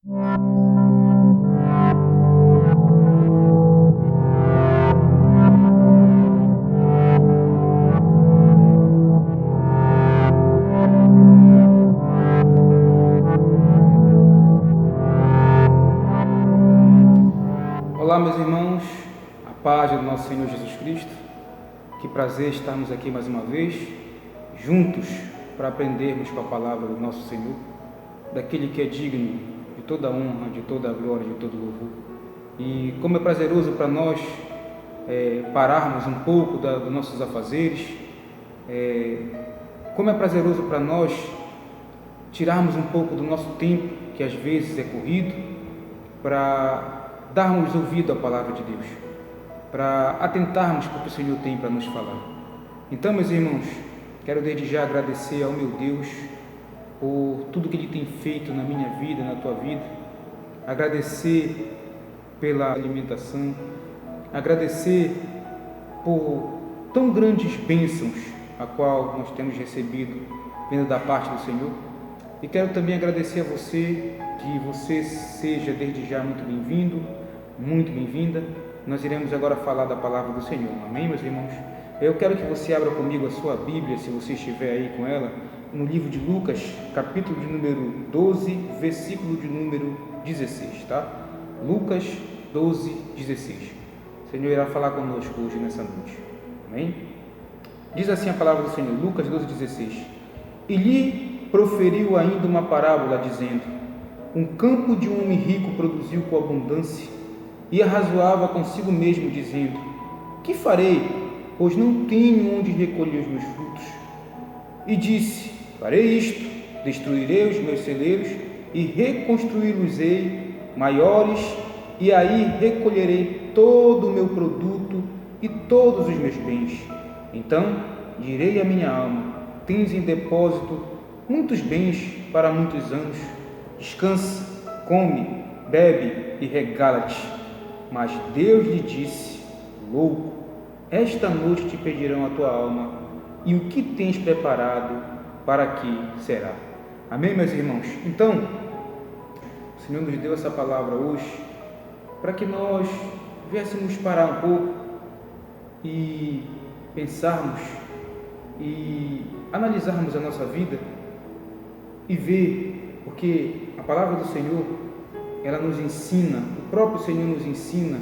Olá, meus irmãos, a paz do nosso Senhor Jesus Cristo. Que prazer estarmos aqui mais uma vez, juntos, para aprendermos com a palavra do nosso Senhor, daquele que é digno de toda honra, de toda glória, de todo louvor. E como é prazeroso para nós pararmos um pouco dos nossos afazeres, como é prazeroso para nós tirarmos um pouco do nosso tempo, que às vezes é corrido, para darmos ouvido à palavra de Deus, para atentarmos para o que o Senhor tem para nos falar. Então, meus irmãos, quero desde já agradecer ao meu Deus por tudo que Ele tem feito na minha vida, na tua vida, agradecer pela alimentação, agradecer por tão grandes bênçãos a qual nós temos recebido vindo da parte do Senhor. E quero também agradecer a você, que você seja desde já muito bem-vindo, muito bem-vinda. Nós iremos agora falar da palavra do Senhor, amém, meus irmãos? Eu quero que você abra comigo a sua Bíblia, se você estiver aí com ela, no livro de Lucas, capítulo de número 12, versículo de número 16, tá? Lucas 12, 16. O Senhor irá falar conosco hoje nessa noite, amém? Diz assim a palavra do Senhor, Lucas 12, 16. E lhe proferiu ainda uma parábola, dizendo: um campo de um homem rico produziu com abundância, e arrazoava consigo mesmo, dizendo: que farei, pois não tenho onde recolher os meus frutos? E disse: farei isto, destruirei os meus celeiros e reconstruí-los-ei maiores, e aí recolherei todo o meu produto e todos os meus bens. Então direi à minha alma: tens em depósito muitos bens para muitos anos, descansa, come, bebe e regala-te. Mas Deus lhe disse: louco, esta noite te pedirão a tua alma, e o que tens preparado, para que será? Amém, meus irmãos? Então, o Senhor nos deu essa palavra hoje, para que nós viéssemos parar um pouco e pensarmos e analisarmos a nossa vida e ver, porque a palavra do Senhor, ela nos ensina, o próprio Senhor nos ensina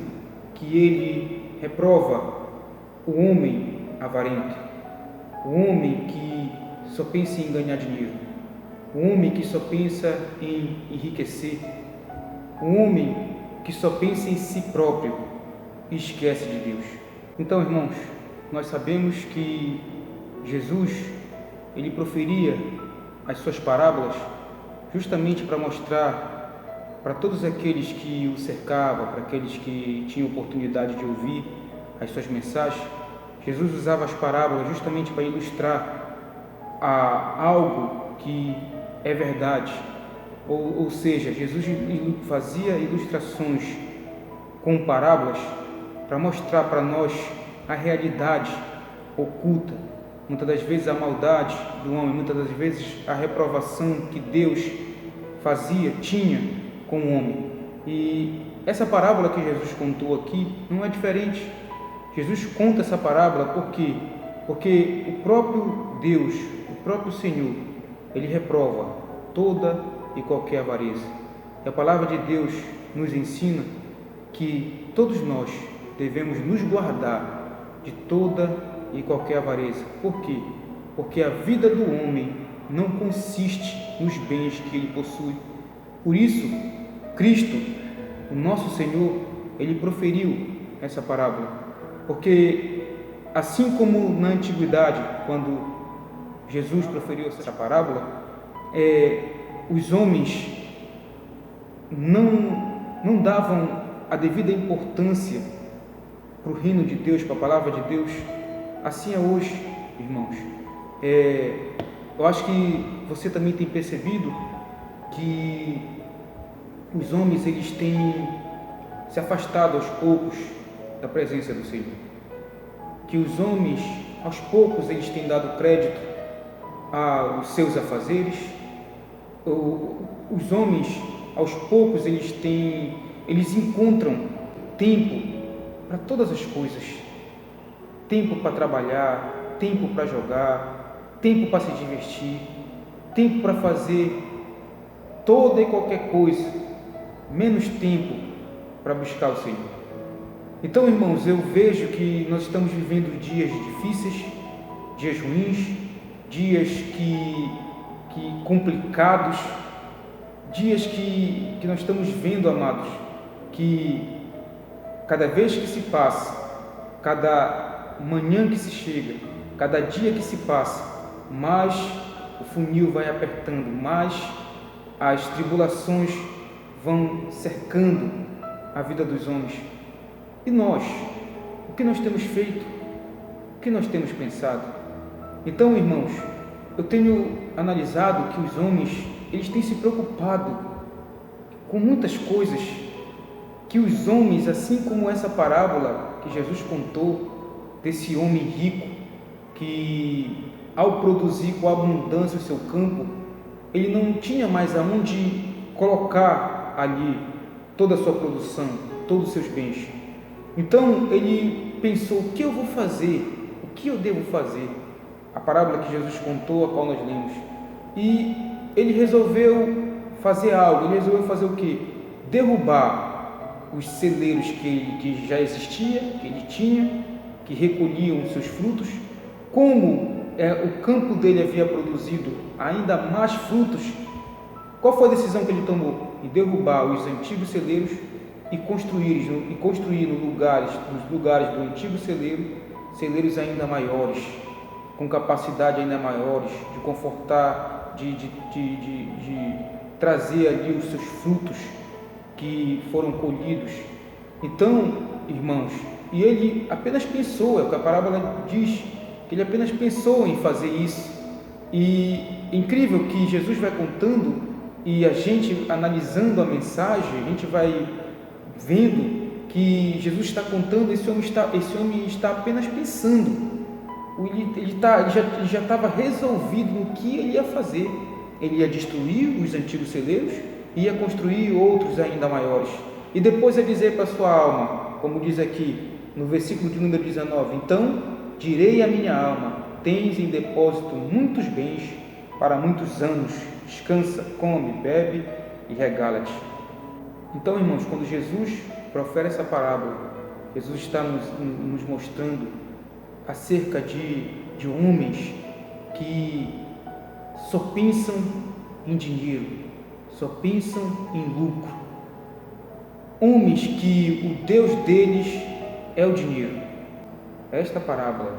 que Ele reprova o homem avarento, o homem que só pensa em ganhar dinheiro, o homem que só pensa em enriquecer, o homem que só pensa em si próprio e esquece de Deus. Então, irmãos, nós sabemos que Jesus, Ele proferia as suas parábolas justamente para mostrar para todos aqueles que o cercavam, para aqueles que tinham oportunidade de ouvir as suas mensagens. Jesus usava as parábolas justamente para ilustrar algo que é verdade, ou seja, Jesus fazia ilustrações com parábolas para mostrar para nós a realidade oculta, muitas das vezes a maldade do homem, muitas das vezes a reprovação que Deus tinha com o homem. E essa parábola que Jesus contou aqui não é diferente. Jesus conta essa parábola por quê? Porque o próprio Deus, o próprio Senhor, Ele reprova toda e qualquer avareza. E a palavra de Deus nos ensina que todos nós devemos nos guardar de toda e qualquer avareza. Por quê? Porque a vida do homem não consiste nos bens que ele possui. Por isso, Cristo, o nosso Senhor, Ele proferiu essa parábola, porque assim como na antiguidade, quando Jesus proferiu essa parábola, os homens não davam a devida importância para o reino de Deus, para a palavra de Deus. Assim é hoje, irmãos. Eu acho que você também tem percebido que os homens, eles têm se afastado aos poucos da presença do Senhor. Que os homens, aos poucos, eles têm dado crédito aos seus afazeres. Os homens, aos poucos, eles encontram tempo para todas as coisas. Tempo para trabalhar, tempo para jogar, tempo para se divertir, tempo para fazer toda e qualquer coisa, menos tempo para buscar o Senhor. Então, irmãos, eu vejo que nós estamos vivendo dias difíceis, dias ruins, dias complicados, dias que nós estamos vendo, amados, que cada vez que se passa, cada manhã que se chega, cada dia que se passa, mais o funil vai apertando, mais as tribulações vão cercando a vida dos homens. E nós, o que nós temos feito? O que nós temos pensado? Então, irmãos, eu tenho analisado que os homens, eles têm se preocupado com muitas coisas, que os homens, assim como essa parábola que Jesus contou, desse homem rico, que ao produzir com abundância o seu campo, ele não tinha mais aonde colocar ali toda a sua produção, todos os seus bens. Então ele pensou: o que eu vou fazer? O que eu devo fazer? A parábola que Jesus contou, a qual nós lemos. E ele resolveu fazer algo. Ele resolveu fazer o quê? Derrubar os celeiros que já existia, que ele tinha, que recolhiam os seus frutos. Como o campo dele havia produzido ainda mais frutos, qual foi a decisão que ele tomou? Em derrubar os antigos celeiros e construir nos lugares do antigo celeiro, celeiros ainda maiores, com capacidade ainda maiores de confortar, de trazer ali os seus frutos que foram colhidos. Então, irmãos, e ele apenas pensou, é o que a parábola diz, que ele apenas pensou em fazer isso. E é incrível que Jesus vai contando, e a gente analisando a mensagem, a gente vai vendo que Jesus está contando, esse homem está apenas pensando. Ele já estava resolvido no que ele ia fazer. Ele ia destruir os antigos celeiros e ia construir outros ainda maiores. E depois ia dizer para sua alma, como diz aqui no versículo de número 19: então direi à minha alma: tens em depósito muitos bens para muitos anos, descansa, come, bebe e regala-te. Então, irmãos, quando Jesus profere essa parábola, Jesus está nos mostrando acerca de homens que só pensam em dinheiro, só pensam em lucro. Homens que o Deus deles é o dinheiro. Esta parábola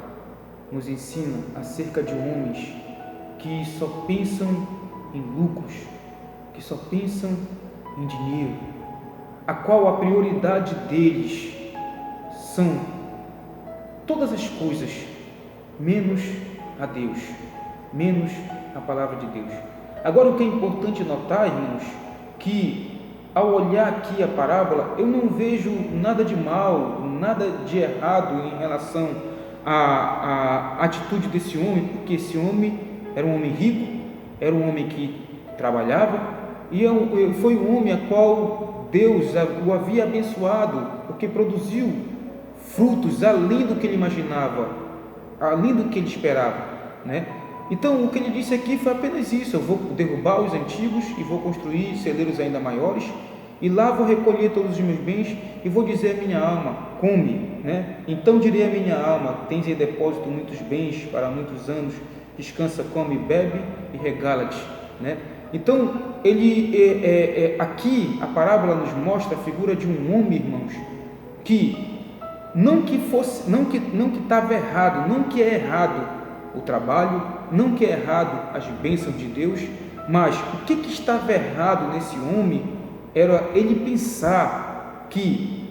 nos ensina acerca de homens que só pensam em lucros, que só pensam em dinheiro, a qual a prioridade deles são todas as coisas, menos a Deus, menos a palavra de Deus. Agora, o que é importante notar, irmãos, que ao olhar aqui a parábola, eu não vejo nada de mal, nada de errado em relação à atitude desse homem, porque esse homem era um homem rico, era um homem que trabalhava, e foi um homem a qual Deus o havia abençoado, porque produziu frutos além do que ele imaginava, além do que ele esperava, né? Então, o que ele disse aqui foi apenas isso: eu vou derrubar os antigos e vou construir celeiros ainda maiores, e lá vou recolher todos os meus bens e vou dizer à minha alma: come, né? Então direi à minha alma: tens em depósito muitos bens para muitos anos, descansa, come, bebe e regala-te, né? Então, aqui a parábola nos mostra a figura de um homem, irmãos, que não que estava errado, não que é errado o trabalho, não que é errado as bênçãos de Deus, mas o que estava errado nesse homem era ele pensar que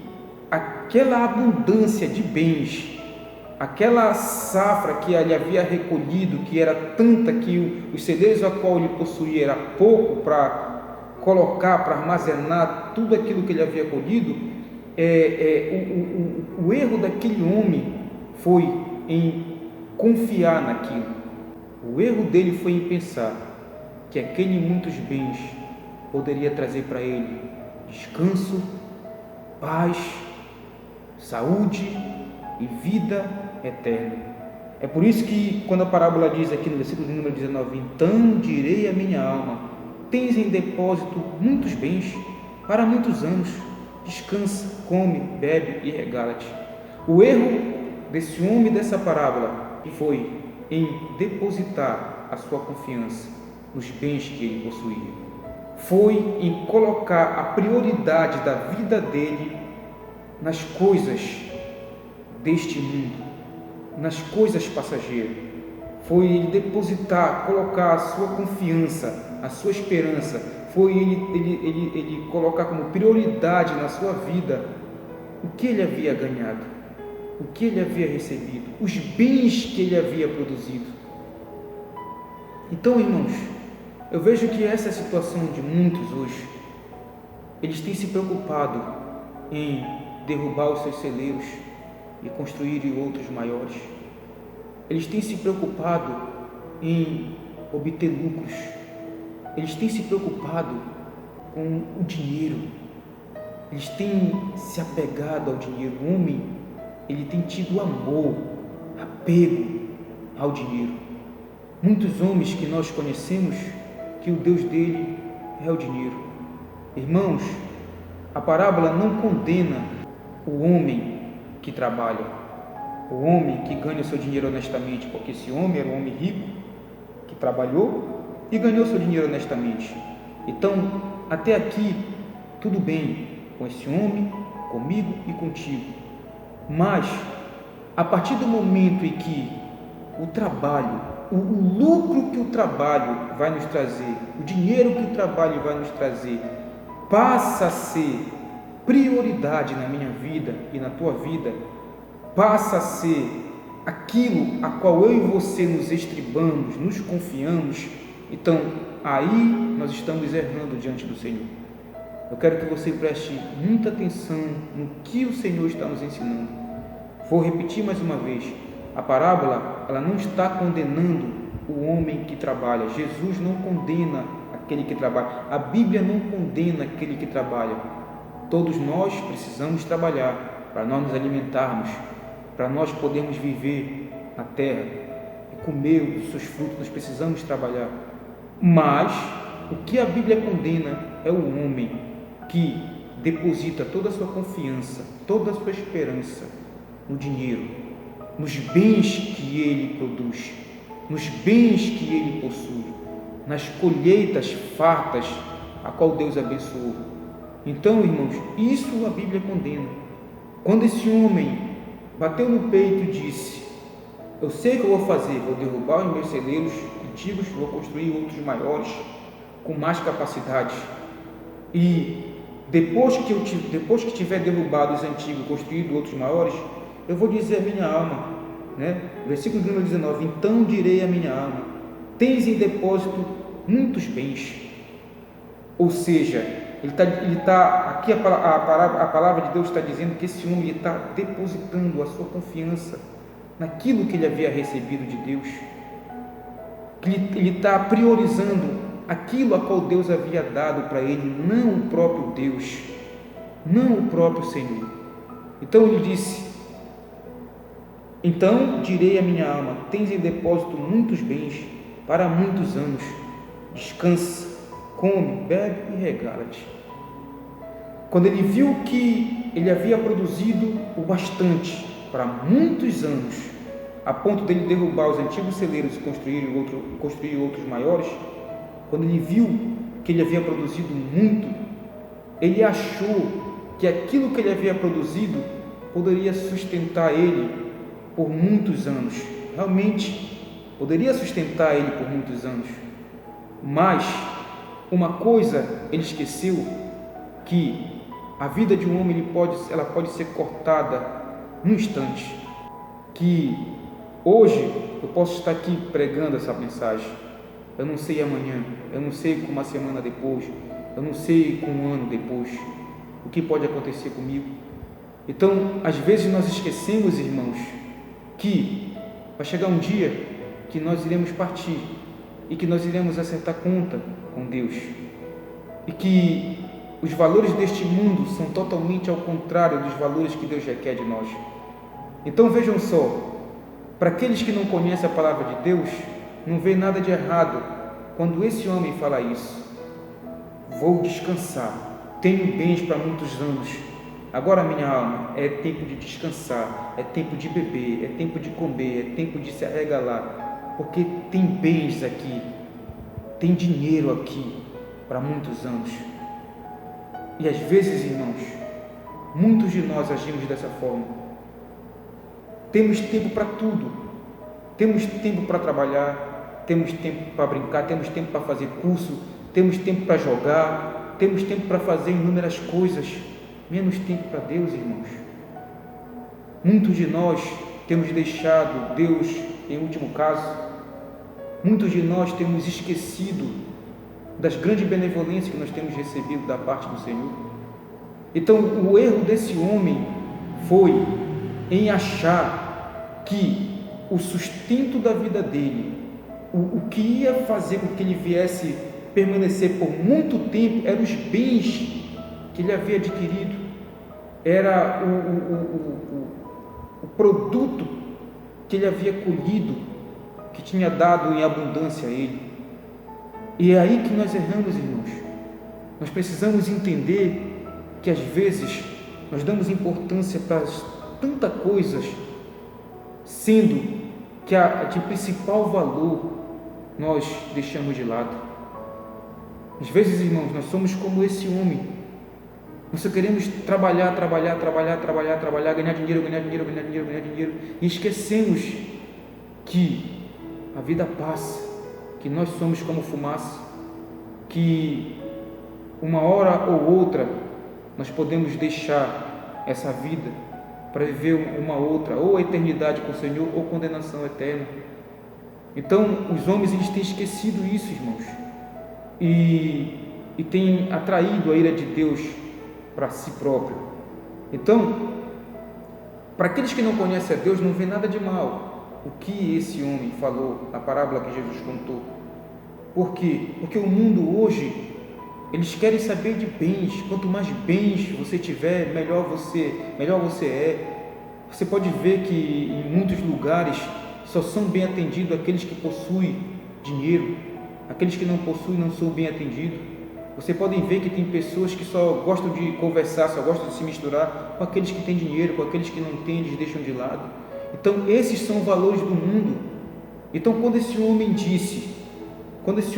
aquela abundância de bens, aquela safra que ele havia recolhido, que era tanta que os celeiros a qual ele possuía era pouco para colocar, para armazenar tudo aquilo que ele havia colhido, o erro daquele homem foi em confiar naquilo. O erro dele foi em pensar que aqueles muitos bens poderia trazer para ele descanso, paz, saúde e vida eterna. É por isso que quando a parábola diz aqui no versículo número 19, então direi à minha alma, tens em depósito muitos bens para muitos anos, descansa, come, bebe e regala-te. O erro desse homem dessa parábola foi em depositar a sua confiança nos bens que ele possuía. Foi em colocar a prioridade da vida dele nas coisas deste mundo, nas coisas passageiras. Foi ele depositar, colocar a sua confiança, a sua esperança, foi ele colocar como prioridade na sua vida o que ele havia ganhado, o que ele havia recebido, os bens que ele havia produzido. Então, irmãos, eu vejo que essa é a situação de muitos hoje. Eles têm se preocupado em derrubar os seus celeiros e construírem outros maiores. Eles têm se preocupado em obter lucros. Eles têm se preocupado com o dinheiro. Eles têm se apegado ao dinheiro. O homem, ele tem tido amor, apego ao dinheiro. Muitos homens que nós conhecemos, que o Deus dele é o dinheiro. Irmãos, a parábola não condena o homem que trabalha, o homem que ganha o seu dinheiro honestamente, porque esse homem era um homem rico, que trabalhou e ganhou seu dinheiro honestamente. Então, até aqui, tudo bem com esse homem, comigo e contigo. Mas, a partir do momento em que o trabalho, o lucro que o trabalho vai nos trazer, o dinheiro que o trabalho vai nos trazer, passa a ser prioridade na minha vida e na tua vida, passa a ser aquilo a qual eu e você nos estribamos, nos confiamos, então aí nós estamos errando diante do Senhor. Eu quero que você preste muita atenção no que o Senhor está nos ensinando. Vou repetir mais uma vez, a parábola, ela não está condenando o homem que trabalha. Jesus não condena aquele que trabalha. A Bíblia não condena aquele que trabalha. Todos nós precisamos trabalhar para nós nos alimentarmos, para nós podermos viver na terra e comer os seus frutos. Nós precisamos trabalhar. Mas o que a Bíblia condena é o homem que deposita toda a sua confiança, toda a sua esperança no dinheiro, nos bens que ele produz, nos bens que ele possui, nas colheitas fartas a qual Deus abençoou. Então, irmãos, isso a Bíblia condena. Quando esse homem bateu no peito e disse, eu sei o que eu vou fazer, vou derrubar os meus celeiros antigos, vou construir outros maiores, com mais capacidade, e depois que tiver derrubado os antigos, construído outros maiores, eu vou dizer à minha alma, versículo número 19, então direi à minha alma, tens em depósito muitos bens. Ou seja, aqui a palavra de Deus está dizendo que esse homem está depositando a sua confiança naquilo que ele havia recebido de Deus, que ele está priorizando aquilo a qual Deus havia dado para ele, não o próprio Deus, não o próprio Senhor. Então ele disse, então direi à minha alma, tens em depósito muitos bens para muitos anos, descansa, come, bebe e regala-te. Quando ele viu que ele havia produzido o bastante para muitos anos, a ponto dele derrubar os antigos celeiros e construir outros maiores, quando ele viu que ele havia produzido muito, ele achou que aquilo que ele havia produzido poderia sustentar ele por muitos anos. Realmente poderia sustentar ele por muitos anos. Mas uma coisa ele esqueceu, que a vida de um homem ela pode ser cortada num instante. Que hoje eu posso estar aqui pregando essa mensagem, eu não sei amanhã, eu não sei com uma semana depois, eu não sei com um ano depois o que pode acontecer comigo. Então, às vezes nós esquecemos, irmãos, que vai chegar um dia que nós iremos partir e que nós iremos acertar conta com Deus. e que os valores deste mundo são totalmente ao contrário dos valores que Deus requer de nós. Então vejam só, para aqueles que não conhecem a palavra de Deus, não vê nada de errado quando esse homem fala isso. Vou descansar, tenho bens para muitos anos, agora minha alma, é tempo de descansar, é tempo de beber, é tempo de comer, é tempo de se arregalar, porque tem bens aqui, tem dinheiro aqui para muitos anos. E às vezes, irmãos, muitos de nós agimos dessa forma. Temos tempo para tudo, temos tempo para trabalhar, temos tempo para brincar, temos tempo para fazer curso, temos tempo para jogar, temos tempo para fazer inúmeras coisas, menos tempo para Deus, irmãos. Muitos de nós temos deixado Deus em último caso, muitos de nós temos esquecido das grandes benevolências que nós temos recebido da parte do Senhor. Então, o erro desse homem foi em achar que o sustento da vida dele, o que ia fazer com que ele viesse permanecer por muito tempo, eram os bens que ele havia adquirido, era o produto que ele havia colhido, que tinha dado em abundância a ele. E é aí que nós erramos, irmãos. Nós precisamos entender que às vezes nós damos importância para tantas coisas, sendo que de principal valor nós deixamos de lado. Às vezes, irmãos, nós somos como esse homem. Nós só queremos trabalhar, ganhar dinheiro, e esquecemos que a vida passa, que nós somos como fumaça, que uma hora ou outra nós podemos deixar essa vida para viver uma outra, ou a eternidade com o Senhor, ou condenação eterna. Então, os homens, eles têm esquecido isso, irmãos, e têm atraído a ira de Deus para si próprio. Então, para aqueles que não conhecem a Deus, não vê nada de mal o que esse homem falou, a parábola que Jesus contou. Por quê? Porque o mundo hoje, eles querem saber de bens. Quanto mais bens você tiver, melhor você é. Você pode ver que em muitos lugares só são bem atendidos aqueles que possuem dinheiro. Aqueles que não possuem não são bem atendidos. Você pode ver que tem pessoas que só gostam de conversar, só gostam de se misturar com aqueles que têm dinheiro, com aqueles que não têm, eles deixam de lado. Então esses são os valores do mundo. Então quando esse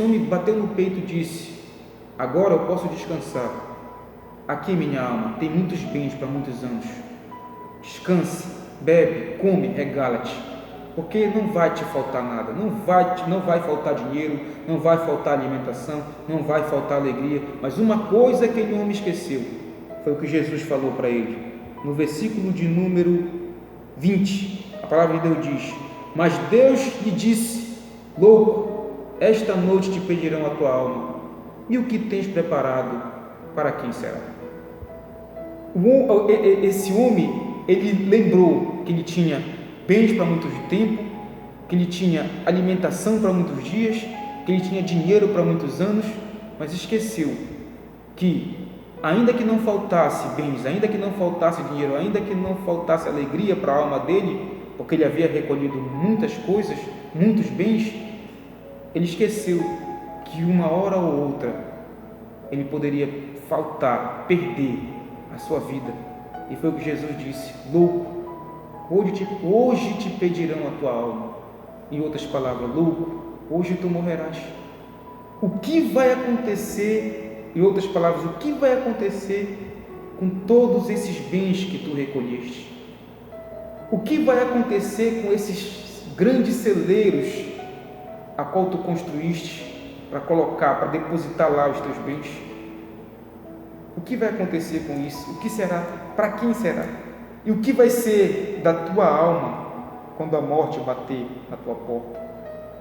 homem bateu no peito e disse: agora eu posso descansar, aqui minha alma tem muitos bens para muitos anos, descanse, bebe, come, regala-te, porque não vai te faltar nada, não vai faltar dinheiro, não vai faltar alimentação, não vai faltar alegria. Mas uma coisa aquele homem esqueceu, foi o que Jesus falou para ele, no versículo de número 20, a palavra de Deus diz: mas Deus lhe disse: louco, esta noite te pedirão a tua alma, e o que tens preparado, para quem será? Esse homem, ele lembrou que ele tinha bens para muito tempo, que ele tinha alimentação para muitos dias, que ele tinha dinheiro para muitos anos, mas esqueceu que, ainda que não faltasse bens, ainda que não faltasse dinheiro, ainda que não faltasse alegria para a alma dele, porque ele havia recolhido muitas coisas, muitos bens, ele esqueceu que uma hora ou outra ele poderia faltar, perder a sua vida. E foi o que Jesus disse: louco, hoje te pedirão a tua alma. Em outras palavras, louco, hoje tu morrerás. O que vai acontecer, em outras palavras, o que vai acontecer com todos esses bens que tu recolheste? O que vai acontecer com esses grandes celeiros a qual tu construíste para colocar, para depositar lá os teus bens? O que vai acontecer com isso? O que será? Para quem será? E o que vai ser da tua alma quando a morte bater na tua porta?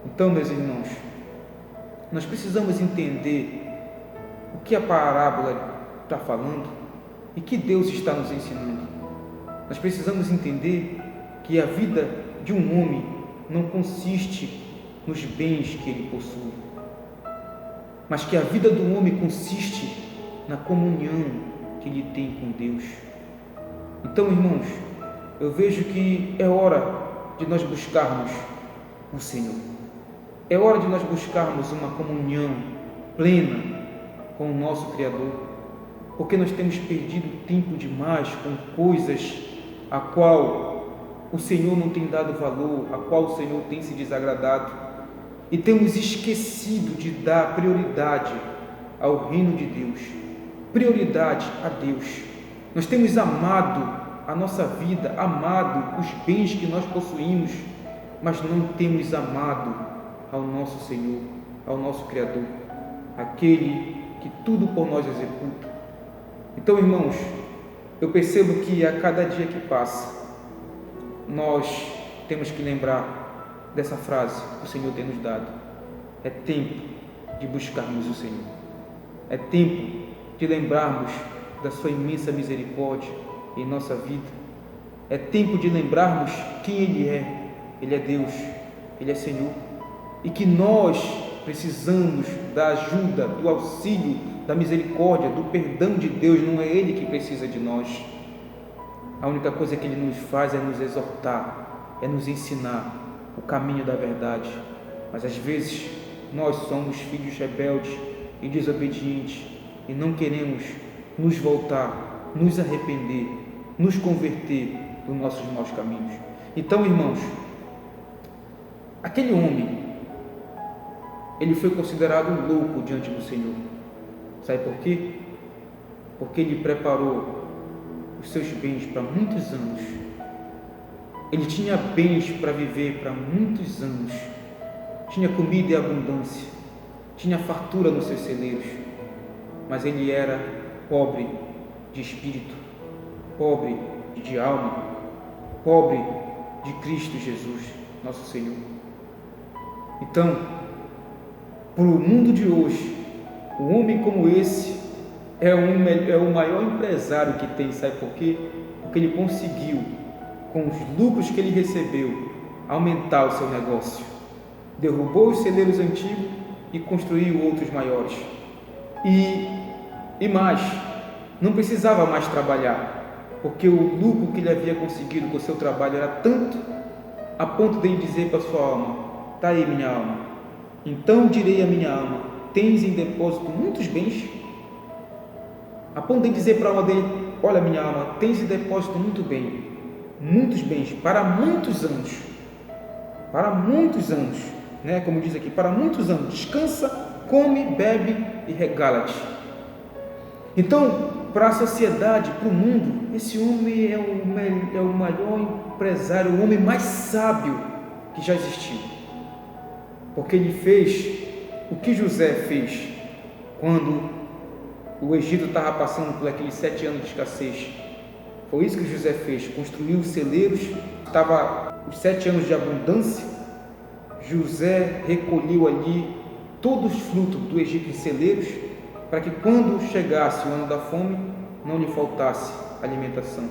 Então, meus irmãos, nós precisamos entender o que a parábola está falando e que Deus está nos ensinando. Nós precisamos entender que a vida de um homem não consiste nos bens que ele possui, mas que a vida do homem consiste na comunhão que ele tem com Deus. Então, irmãos, eu vejo que é hora de nós buscarmos o Senhor. É hora de nós buscarmos uma comunhão plena com o nosso Criador, porque nós temos perdido tempo demais com coisas a qual o Senhor não tem dado valor, a qual o Senhor tem se desagradado, e temos esquecido de dar prioridade ao reino de Deus, prioridade a Deus. Nós temos amado a nossa vida, amado os bens que nós possuímos, mas não temos amado ao nosso Senhor, ao nosso Criador, aquele que tudo por nós executa. Então, irmãos, eu percebo que a cada dia que passa, nós temos que lembrar dessa frase que o Senhor tem nos dado. É tempo de buscarmos o Senhor. É tempo de lembrarmos da sua imensa misericórdia em nossa vida. É tempo de lembrarmos quem Ele é. Ele é Deus, Ele é Senhor. E que nós precisamos da ajuda, do auxílio, da misericórdia, do perdão de Deus. Não é Ele que precisa de nós. A única coisa que Ele nos faz é nos exortar, é nos ensinar o caminho da verdade. Mas às vezes nós somos filhos rebeldes e desobedientes e não queremos nos voltar, nos arrepender, nos converter dos nossos maus caminhos. Então, irmãos, aquele homem, ele foi considerado louco diante do Senhor. Sabe por quê? Porque ele preparou os seus bens para muitos anos. Ele tinha bens para viver para muitos anos. Tinha comida e abundância. Tinha fartura nos seus celeiros. Mas ele era pobre de espírito, pobre de alma, pobre de Cristo Jesus, nosso Senhor. Então, para o mundo de hoje, um homem como esse é o maior empresário que tem. Sabe por quê? Porque ele conseguiu, com os lucros que ele recebeu, aumentar o seu negócio. Derrubou os celeiros antigos e construiu outros maiores. E mais, não precisava mais trabalhar, porque o lucro que ele havia conseguido com o seu trabalho era tanto, a ponto de ele dizer para a sua alma: está aí, minha alma, então direi à minha alma: tens em depósito muitos bens. A ponto de dizer para a alma dele: olha, minha alma, tens em depósito muitos bens, para muitos anos, né? Como diz aqui, para muitos anos, descansa, come, bebe e regala-te. Então, para a sociedade, para o mundo, esse homem é o maior empresário, o homem mais sábio que já existiu, porque ele fez o que José fez quando o Egito estava passando por aqueles 7 anos de escassez. Foi isso que José fez, construiu os celeiros, estava os 7 anos de abundância. José recolheu ali todos os frutos do Egito em celeiros, para que quando chegasse o ano da fome, não lhe faltasse alimentação.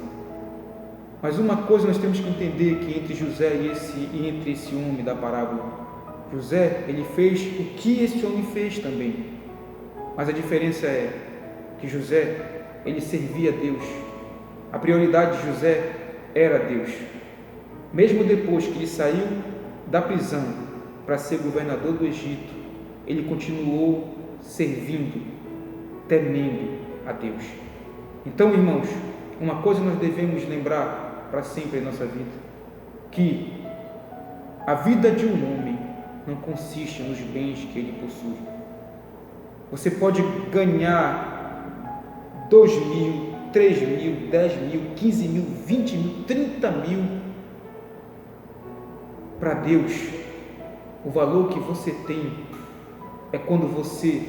Mas uma coisa nós temos que entender, que entre José e entre esse homem da parábola, José, ele fez o que esse homem fez também, mas a diferença é que José, ele servia a Deus. A prioridade de José era Deus. Mesmo depois que ele saiu da prisão para ser governador do Egito, ele continuou servindo, temendo a Deus. Então, irmãos, uma coisa nós devemos lembrar para sempre em nossa vida, que a vida de um homem não consiste nos bens que ele possui. Você pode ganhar 2.000, 3.000, 10.000, 15.000, 20.000, 30.000. Para Deus, o valor que você tem é quando você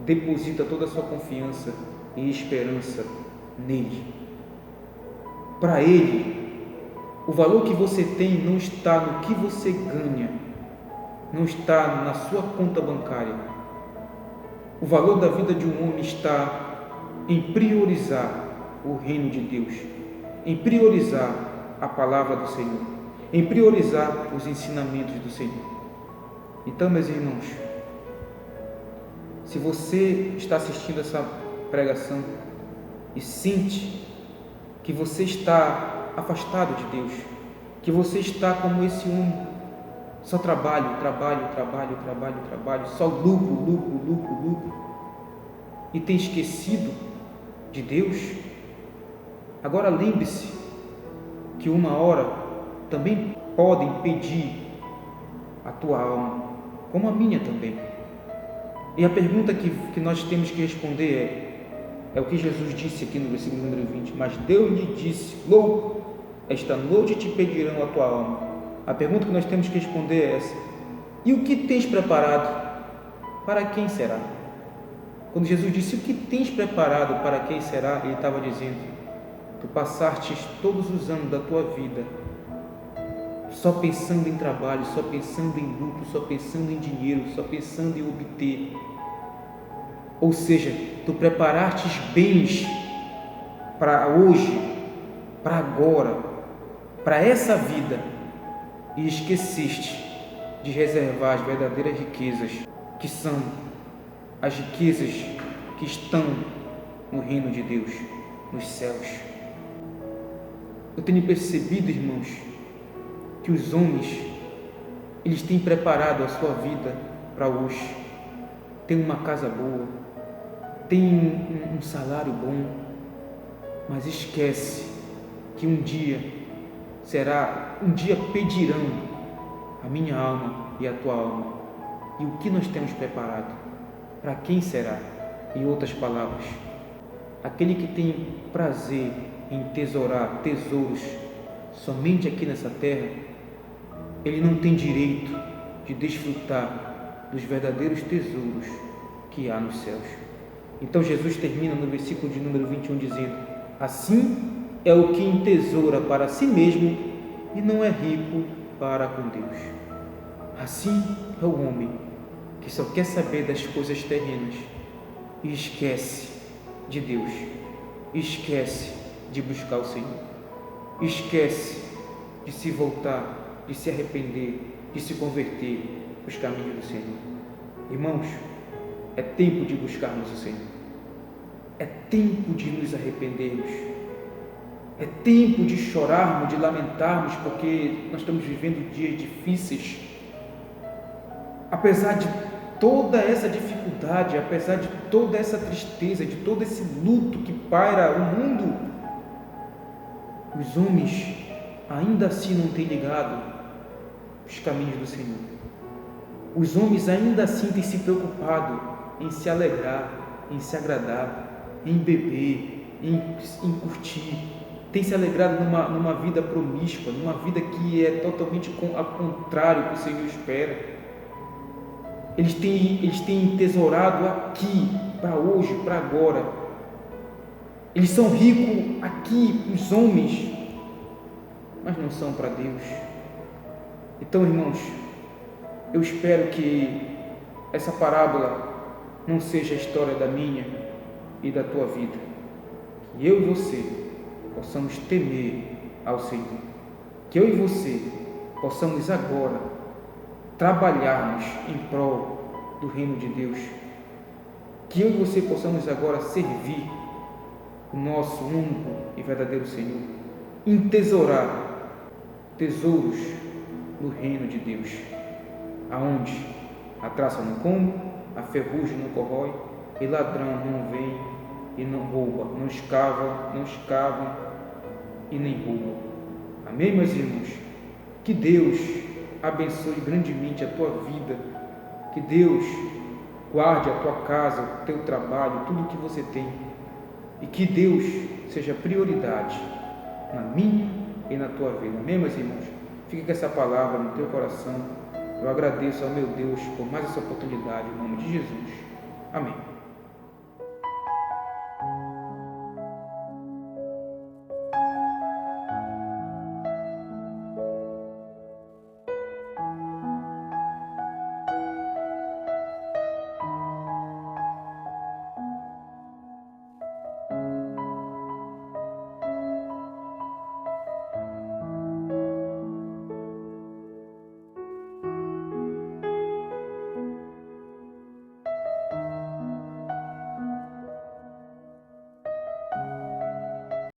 deposita toda a sua confiança e esperança nele. Para Ele, o valor que você tem não está no que você ganha, não está na sua conta bancária. O valor da vida de um homem está em priorizar o reino de Deus, em priorizar a palavra do Senhor, em priorizar os ensinamentos do Senhor. Então, meus irmãos, se você está assistindo essa pregação e sente que você está afastado de Deus, que você está como esse homem, só trabalho, só lucro, e tem esquecido de Deus, agora lembre-se que uma hora também pode impedir a tua alma, como a minha também. E a pergunta que nós temos que responder é o que Jesus disse aqui no versículo número 20: mas Deus lhe disse, louco, esta noite te pedirão a tua alma. A pergunta que nós temos que responder é essa: e o que tens preparado? Para quem será? Quando Jesus disse o que tens preparado, para quem será, ele estava dizendo: tu passastes todos os anos da tua vida só pensando em trabalho, só pensando em lucro, só pensando em dinheiro, só pensando em obter. Ou seja, tu preparastes bens para hoje, para agora, para essa vida, e esqueceste de reservar as verdadeiras riquezas, que são as riquezas que estão no reino de Deus, nos céus. Eu tenho percebido, irmãos, que os homens, eles têm preparado a sua vida para hoje. Tem uma casa boa, tem um salário bom, mas esquece que um dia pedirão a minha alma e a tua alma. E o que nós temos preparado? Para quem será? Em outras palavras, aquele que tem prazer em tesourar tesouros somente aqui nessa terra, ele não tem direito de desfrutar dos verdadeiros tesouros que há nos céus. Então Jesus termina no versículo de número 21 dizendo: assim é o que entesoura para si mesmo e não é rico para com Deus. Assim é o homem que só quer saber das coisas terrenas e esquece de Deus, esquece de buscar o Senhor, esquece de se voltar, de se arrepender, de se converter nos caminhos do Senhor. Irmãos, é tempo de buscarmos o Senhor, é tempo de nos arrependermos, é tempo de chorarmos, de lamentarmos, porque nós estamos vivendo dias difíceis. Apesar de toda essa dificuldade, apesar de toda essa tristeza, de todo esse luto que paira o mundo, os homens ainda assim não têm ligado os caminhos do Senhor. Os homens ainda assim têm se preocupado em se alegrar, em se agradar, em beber, em curtir, têm se alegrado numa vida promíscua, numa vida que é totalmente ao contrário do que o Senhor espera. Eles têm entesourado aqui, para hoje, para agora. Eles são ricos aqui, os homens, mas não são para Deus. Então, irmãos, eu espero que essa parábola não seja a história da minha e da tua vida. Que eu e você possamos temer ao Senhor. Que eu e você possamos agora trabalharmos em prol do reino de Deus. Que eu e você possamos agora servir o nosso único e verdadeiro Senhor. Entesourar tesouros no reino de Deus, aonde a traça não come, a ferrugem não corrói, e ladrão não vem e não rouba, não escava e nem rouba. Amém, meus irmãos? Que Deus abençoe grandemente a tua vida, que Deus guarde a tua casa, o teu trabalho, tudo que você tem, e que Deus seja prioridade na minha e na tua vida. Amém, meus irmãos? Fique com essa palavra no teu coração. Eu agradeço ao meu Deus por mais essa oportunidade, em nome de Jesus. Amém.